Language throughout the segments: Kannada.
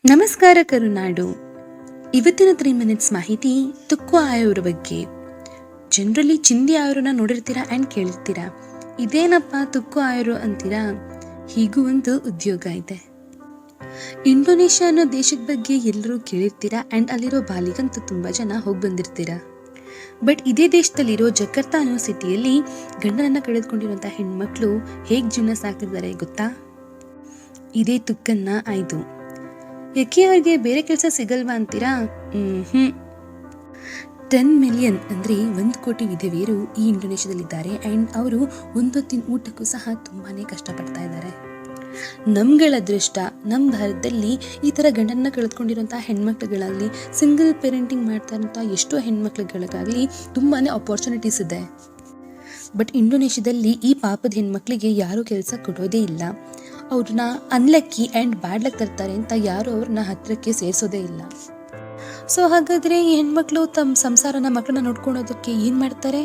ನಮಸ್ಕಾರ ಕರುನಾಡು. ಇವತ್ತಿನ 3 ಮಿನಿಟ್ಸ್ ಮಾಹಿತಿ ತುಕ್ಕು ಆಯೋರ ಬಗ್ಗೆ. ಜನರಲಿ ಚಿಂದಿ ಆಯೋರನ್ನ ನೋಡಿರ್ತೀರಾ ಆ್ಯಂಡ್ ಕೇಳಿರ್ತೀರಾ, ಇದೇನಪ್ಪ ತುಕ್ಕು ಆಯೋರು ಅಂತೀರಾ. ಹೀಗೂ ಒಂದು ಉದ್ಯೋಗ ಇದೆ. ಇಂಡೋನೇಷ್ಯಾ ಅನ್ನೋ ದೇಶದ ಬಗ್ಗೆ ಎಲ್ಲರೂ ಕೇಳಿರ್ತೀರಾ ಆ್ಯಂಡ್ ಅಲ್ಲಿರೋ ಬಾಲಿಗಂತೂ ತುಂಬ ಜನ ಹೋಗಿ ಬಂದಿರ್ತೀರಾ. ಬಟ್ ಇದೇ ದೇಶದಲ್ಲಿರೋ ಜಕಾರ್ತಾ ಅನ್ನೋ ಸಿಟಿಯಲ್ಲಿ ಗಂಡನನ್ನು ಕಳೆದುಕೊಂಡಿರುವಂಥ ಹೆಣ್ಮಕ್ಳು ಹೇಗೆ ಜೀವನ ಸಾಕ್ತಿದ್ದಾರೆ ಗೊತ್ತಾ? ಇದೇ ತುಕ್ಕನ್ನ ಆಯ್ದು. ಯಾಕೆ ಅವ್ರಿಗೆ ಬೇರೆ ಕೆಲಸ ಸಿಗಲ್ವಾ ಅಂತೀರಾ? 10 ಮಿಲಿಯನ್ ಅಂದರೆ 1 ಕೋಟಿ ವಿಧವೆಯರು ಈ ಇಂಡೋನೇಷ್ಯಾದಲ್ಲಿದ್ದಾರೆ ಆ್ಯಂಡ್ ಅವರು ಒಂದೊತ್ತಿನ ಊಟಕ್ಕೂ ಸಹ ತುಂಬಾ ಕಷ್ಟಪಡ್ತಾ ಇದ್ದಾರೆ. ನಮ್ಗಳ ಅದೃಷ್ಟ, ನಮ್ಮ ಭಾರತದಲ್ಲಿ ಈ ಥರ ಗಂಡನ್ನ ಕಳೆದುಕೊಂಡಿರೋಂಥ ಹೆಣ್ಮಕ್ಳುಗಳಾಗಲಿ, ಸಿಂಗಲ್ ಪೇರೆಂಟಿಂಗ್ ಮಾಡ್ತಾ ಇರೋಂಥ ಎಷ್ಟೋ ಹೆಣ್ಮಕ್ಳುಗಳಿಗಾಗಲಿ ತುಂಬಾ ಅಪಾರ್ಚುನಿಟೀಸ್ ಇದೆ. ಬಟ್ ಇಂಡೋನೇಷ್ಯಾದಲ್ಲಿ ಈ ಪಾಪದ ಹೆಣ್ಮಕ್ಳಿಗೆ ಯಾರೂ ಕೆಲಸ ಕೊಡೋದೇ ಇಲ್ಲ. ಅವ್ರನ್ನ ಅನ್ಲಕ್ಕಿ ಆ್ಯಂಡ್ ಬ್ಯಾಡ್ ಲಕ್ ತರ್ತಾರೆ ಅಂತ ಯಾರು ಅವ್ರನ್ನ ಹತ್ತಿರಕ್ಕೆ ಸೇರಿಸೋದೇ ಇಲ್ಲ. ಸೊ ಹಾಗಾದರೆ ಈ ಹೆಣ್ಮಕ್ಳು ತಮ್ಮ ಸಂಸಾರನ ಮಕ್ಕಳನ್ನ ನೋಡ್ಕೊಳೋದಕ್ಕೆ ಏನು ಮಾಡ್ತಾರೆ?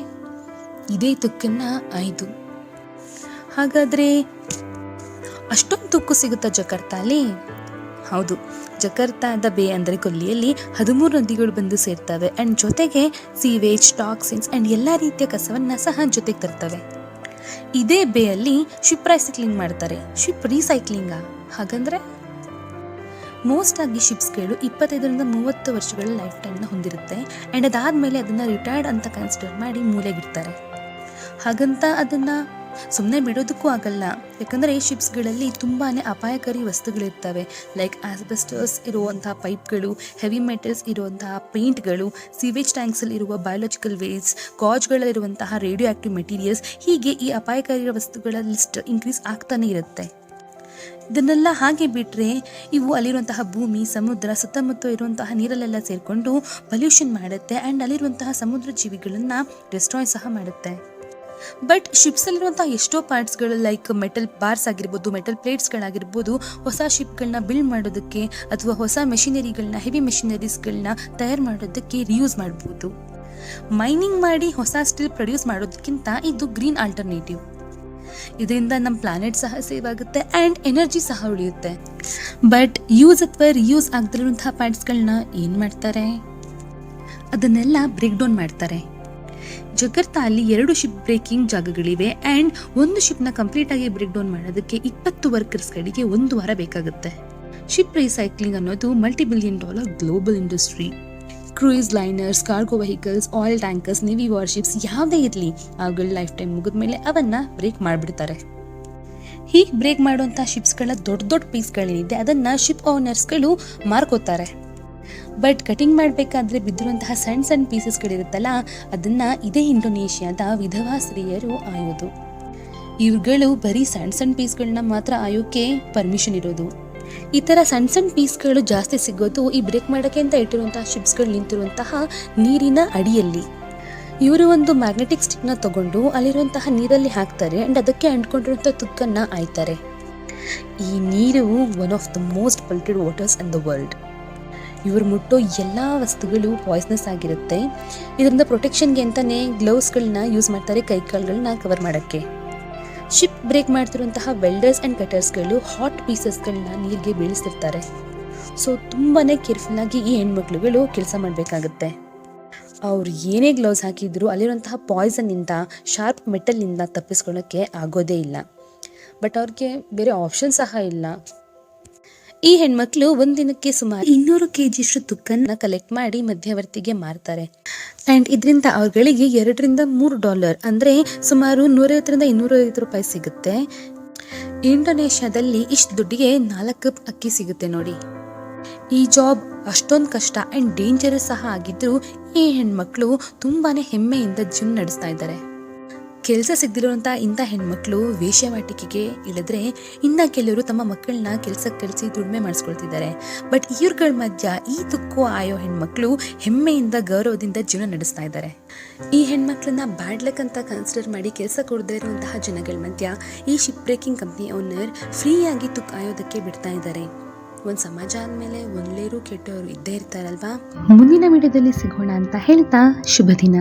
ಇದೇ ತುಕ್ಕನ್ನ ಆಯ್ದು. ಹಾಗಾದರೆ ಅಷ್ಟೊಂದು ತುಕ್ಕು ಸಿಗುತ್ತಾ ಜಕಾರ್ತಾಲಿ? ಹೌದು, ಜಕಾರ್ತಾದ ಬೇ ಅಂದರೆ ಕೊಲ್ಲಿಯಲ್ಲಿ 13 ನದಿಗಳು ಬಂದು ಸೇರ್ತವೆ ಆ್ಯಂಡ್ ಜೊತೆಗೆ ಸೀವೇಜ್, ಟಾಕ್ಸಿನ್ಸ್ ಆ್ಯಂಡ್ ಎಲ್ಲ ರೀತಿಯ ಕಸವನ್ನು ಸಹ ಜೊತೆಗೆ ತರ್ತವೆ. ಇದೇ ಬೇಯಲ್ಲಿ ಶಿಪ್ ರೈಸೈಕ್ಲಿಂಗ್ ಮಾಡ್ತಾರೆ. ಶಿಪ್ ರೀಸೈಕ್ಲಿಂಗಾ? ಹಾಗಂದ್ರೆ ಮೋಸ್ಟ್ ಆಗಿ ಶಿಪ್ಸ್ಗಳು 25-30 ವರ್ಷಗಳ ಲೈಫ್ ಟೈಮ್ನ ಹೊಂದಿರುತ್ತೆ ಆ್ಯಂಡ್ ಅದಾದಮೇಲೆ ಅದನ್ನು ರಿಟೈರ್ಡ್ ಅಂತ ಕನ್ಸಿಡರ್ ಮಾಡಿ ಮೂಲೆಗಿಡ್ತಾರೆ. ಹಾಗಂತ ಅದನ್ನು ಸುಮ್ಮನೆ ಬಿಡೋದಕ್ಕೂ ಆಗಲ್ಲ. ಯಾಕಂದರೆ ಶಿಪ್ಸ್ಗಳಲ್ಲಿ ತುಂಬಾ ಅಪಾಯಕಾರಿ ವಸ್ತುಗಳಿರ್ತವೆ. ಲೈಕ್ ಆಸ್ಬೆಸ್ಟಸ್ ಇರುವಂಥ ಪೈಪ್ಗಳು, ಹೆವಿ ಮೆಟಲ್ಸ್ ಇರುವಂತಹ ಪೇಂಟ್ಗಳು, ಸೀವೇಜ್ ಟ್ಯಾಂಕ್ಸಲ್ಲಿ ಇರುವ ಬಯೋಲಾಜಿಕಲ್ ವೇಸ್ಟ್, ಗಾಜ್ಗಳಲ್ಲಿರುವಂತಹ ರೇಡಿಯೋ ಆ್ಯಕ್ಟಿವ್ ಮೆಟೀರಿಯಲ್ಸ್, ಹೀಗೆ ಈ ಅಪಾಯಕಾರಿ ವಸ್ತುಗಳ ಲಿಸ್ಟ್ ಇನ್ಕ್ರೀಸ್ ಆಗ್ತಾನೆ ಇರುತ್ತೆ. ಇದನ್ನೆಲ್ಲ ಹಾಗೆ ಬಿಟ್ಟರೆ ಇವು ಅಲ್ಲಿರುವಂತಹ ಭೂಮಿ, ಸಮುದ್ರ, ಸುತ್ತಮುತ್ತ ಇರುವಂತಹ ನೀರಲ್ಲೆಲ್ಲ ಸೇರಿಕೊಂಡು ಪೊಲ್ಯೂಷನ್ ಮಾಡುತ್ತೆ ಆ್ಯಂಡ್ ಅಲ್ಲಿರುವಂತಹ ಸಮುದ್ರ ಜೀವಿಗಳನ್ನು ಡಿಸ್ಟ್ರಾಯ್ ಸಹ ಮಾಡುತ್ತೆ. ಬಟ್ ಶಿಪ್ಸಲ್ಲಿರುವಂಥ ಎಷ್ಟೋ ಪಾರ್ಟ್ಸ್ಗಳು ಲೈಕ್ ಮೆಟಲ್ ಬಾರ್ಸ್ ಆಗಿರ್ಬೋದು, ಮೆಟಲ್ ಪ್ಲೇಟ್ಸ್ಗಳಾಗಿರ್ಬೋದು, ಹೊಸ ಶಿಪ್ಗಳನ್ನ ಬಿಲ್ಡ್ ಮಾಡೋದಕ್ಕೆ ಅಥವಾ ಹೊಸ ಮೆಷಿನರಿಗಳನ್ನ, ಹೆವಿ ಮೆಷಿನರೀಸ್ಗಳನ್ನ ತಯಾರು ಮಾಡೋದಕ್ಕೆ ರಿಯೂಸ್ ಮಾಡ್ಬೋದು. ಮೈನಿಂಗ್ ಮಾಡಿ ಹೊಸ ಸ್ಟೀಲ್ ಪ್ರೊಡ್ಯೂಸ್ ಮಾಡೋದಕ್ಕಿಂತ ಇದು ಗ್ರೀನ್ ಆಲ್ಟರ್ನೇಟಿವ್. ಇದರಿಂದ ನಮ್ಮ ಪ್ಲಾನೆಟ್ ಸಹ ಸೇವ್ ಆಗುತ್ತೆ ಆ್ಯಂಡ್ ಎನರ್ಜಿ ಸಹ ಉಳಿಯುತ್ತೆ. ಬಟ್ ಯೂಸ್ ಅಥವಾ ರಿಯೂಸ್ ಆಗದಿರುವಂತಹ ಪಾರ್ಟ್ಸ್ಗಳನ್ನ ಏನು ಮಾಡ್ತಾರೆ? ಅದನ್ನೆಲ್ಲ ಬ್ರೇಕ್ ಡೌನ್ ಮಾಡ್ತಾರೆ. ಜಕಾರ್ತಾ ಅಲ್ಲಿ 2 ಶಿಪ್ ಬ್ರೇಕಿಂಗ್ ಜಾಗಗಳಿವೆ ಆ್ಯಂಡ್ ಒಂದು ಶಿಪ್ನ ಕಂಪ್ಲೀಟಾಗಿ ಬ್ರೇಕ್ ಡೌನ್ ಮಾಡೋದಕ್ಕೆ 20 ವರ್ಕರ್ಸ್ಗಳಿಗೆ 1 ವಾರ ಬೇಕಾಗುತ್ತೆ. ಶಿಪ್ ರೀಸೈಕ್ಲಿಂಗ್ ಅನ್ನೋದು $multi-billion global industry. Cruise liners, cargo vehicles, oil tankers, navy warships ಯಾವುದೇ ಇರಲಿ, ಅವುಗಳ ಲೈಫ್ ಟೈಮ್ ಮುಗಿದ್ಮೇಲೆ ಅವನ್ನ ಬ್ರೇಕ್ ಮಾಡಿಬಿಡ್ತಾರೆ. ಹೀಗೆ ಬ್ರೇಕ್ ಮಾಡುವಂಥ ಶಿಪ್ಸ್ಗಳ ದೊಡ್ಡ ಪೀಸ್ಗಳೇನಿದೆ ಅದನ್ನು ಶಿಪ್ ಓನರ್ಸ್ಗಳು ಮಾರ್ಕೋತಾರೆ. ಬಟ್ ಕಟಿಂಗ್ ಮಾಡಬೇಕಾದ್ರೆ ಬಿದ್ದಿರುವಂತಹ ಸಣ್ಣ ಪೀಸಸ್ಗಳಿರುತ್ತಲ್ಲ, ಅದನ್ನು ಇದೇ ಇಂಡೋನೇಷ್ಯಾದ ವಿಧವಾ ಸ್ತ್ರೀಯರು ಆಯೋದು. ಇವುಗಳು ಬರೀ ಸಣ್ಣ ಪೀಸ್ಗಳನ್ನ ಮಾತ್ರ ಆಯೋಕ್ಕೆ ಪರ್ಮಿಷನ್ ಇರೋದು. ಈ ಥರ ಸಣ್ಣ ಪೀಸ್ಗಳು ಜಾಸ್ತಿ ಸಿಗೋದು ಈ ಬ್ರೇಕ್ ಮಾಡೋಕ್ಕೆ ಅಂತ ಇಟ್ಟಿರುವಂತಹ ಶಿಪ್ಸ್ಗಳು ನಿಂತಿರುವಂತಹ ನೀರಿನ ಅಡಿಯಲ್ಲಿ. ಇವರು ಒಂದು ಮ್ಯಾಗ್ನೆಟಿಕ್ ಸ್ಟಿಕ್ನ ತಗೊಂಡು ಅಲ್ಲಿರುವಂತಹ ನೀರಲ್ಲಿ ಹಾಕ್ತಾರೆ ಆ್ಯಂಡ್ ಅದಕ್ಕೆ ಅಂಟ್ಕೊಂಡಿರುವಂಥ ತುಕ್ಕನ್ನು ಆಯ್ತಾರೆ. ಈ ನೀರು one of the most polluted waters in the world. ಇವರು ಮುಟ್ಟೋ ಎಲ್ಲ ವಸ್ತುಗಳು ಪಾಯ್ಸನಸ್ ಆಗಿರುತ್ತೆ. ಇದರಿಂದ ಪ್ರೊಟೆಕ್ಷನ್ಗೆ ಅಂತಲೇ ಗ್ಲೌಸ್ಗಳನ್ನ ಯೂಸ್ ಮಾಡ್ತಾರೆ, ಕೈಕಾಲುಗಳನ್ನ ಕವರ್ ಮಾಡೋಕ್ಕೆ. ಶಿಪ್ ಬ್ರೇಕ್ ಮಾಡ್ತಿರುವಂತಹ ವೆಲ್ಡರ್ಸ್ ಆ್ಯಂಡ್ ಕಟರ್ಸ್ಗಳು ಹಾಟ್ ಪೀಸಸ್ಗಳನ್ನ ನೀರಿಗೆ ಬೀಳಿಸ್ತಿರ್ತಾರೆ. ಸೊ ತುಂಬಾ ಕೇರ್ಫುಲ್ಲಾಗಿ ಈ ಹೆಣ್ಮಕ್ಳುಗಳು ಕೆಲಸ ಮಾಡಬೇಕಾಗುತ್ತೆ. ಅವ್ರು ಏನೇ ಗ್ಲೌಸ್ ಹಾಕಿದ್ರು ಅಲ್ಲಿರುವಂತಹ ಪಾಯ್ಸನ್ನಿಂದ, ಶಾರ್ಪ್ ಮೆಟಲ್ನಿಂದ ತಪ್ಪಿಸ್ಕೊಳ್ಳೋಕ್ಕೆ ಆಗೋದೇ ಇಲ್ಲ. ಬಟ್ ಅವ್ರಿಗೆ ಬೇರೆ ಆಪ್ಷನ್ ಸಹ ಇಲ್ಲ. ಈ ಹೆಣ್ಮಕ್ಳು ಒಂದಿನಕ್ಕೆ ಸುಮಾರು 200 kg ತುಕ್ಕನ್ನು ಕಲೆಕ್ಟ್ ಮಾಡಿ ಮಧ್ಯವರ್ತಿಗೆ ಮಾರ್ತಾರೆ ಆ್ಯಂಡ್ ಇದರಿಂದ ಅವ್ರಗಳಿಗೆ $2-3 ಅಂದರೆ ಸುಮಾರು $150-250 ಸಿಗುತ್ತೆ. ಇಂಡೋನೇಷ್ಯಾದಲ್ಲಿ ಇಷ್ಟು ದುಡ್ಡಿಗೆ 4 ಕಪ್ ಅಕ್ಕಿ ಸಿಗುತ್ತೆ ನೋಡಿ. ಈ ಜಾಬ್ ಅಷ್ಟೊಂದು ಕಷ್ಟ ಆ್ಯಂಡ್ ಡೇಂಜರಸ್ ಸಹ ಆಗಿದ್ದರೂ ಈ ಹೆಣ್ಮಕ್ಳು ತುಂಬಾ ಹೆಮ್ಮೆಯಿಂದ ಜೀವನ ನಡೆಸ್ತಾ ಇದ್ದಾರೆ. ಕೆಲಸ ಸಿಗದಿರುವಂಥ ಇಂಥ ಹೆಣ್ಮಕ್ಳು ವೇಶ್ಯಾವಾಟಿಕೆಗೆ ಇಳಿದ್ರೆ ಇನ್ನು ಕೆಲವರು ತಮ್ಮ ಮಕ್ಕಳನ್ನ ಕೆಲಸಕ್ಕೆ ಕಳಿಸಿ ದುಡಿಮೆ ಮಾಡಿಸ್ಕೊಳ್ತಿದ್ದಾರೆ. ಬಟ್ ಇವ್ರುಗಳ ಮಧ್ಯ ಈ ತುಕ್ಕು ಆಯೋ ಹೆಣ್ಮಕ್ಳು ಹೆಮ್ಮೆಯಿಂದ, ಗೌರವದಿಂದ ಜೀವನ ನಡೆಸ್ತಾ ಇದ್ದಾರೆ. ಈ ಹೆಣ್ಮಕ್ಳನ್ನ ಬ್ಯಾಡ್ ಲಕ್ ಅಂತ ಕನ್ಸಿಡರ್ ಮಾಡಿ ಕೆಲಸ ಕೊಡದೇ ಇರುವಂತಹ ಜನಗಳ ಮಧ್ಯ ಈ ಶಿಪ್ ಬ್ರೇಕಿಂಗ್ ಕಂಪ್ನಿ ಓನರ್ ಫ್ರೀಯಾಗಿ ತುಕ್ಕು ಆಯೋದಕ್ಕೆ ಬಿಡ್ತಾ ಇದ್ದಾರೆ. ಒಂದು ಸಮಾಜ ಆದಮೇಲೆ ಒಳ್ಳೆಯವರು ಕೆಟ್ಟವರು ಇದ್ದೇ ಇರ್ತಾರಲ್ವಾ. ಮುಂದಿನ ವಿಡಿಯೋದಲ್ಲಿ ಸಿಗೋಣ ಅಂತ ಹೇಳ್ತಾ ಶುಭ ದಿನ.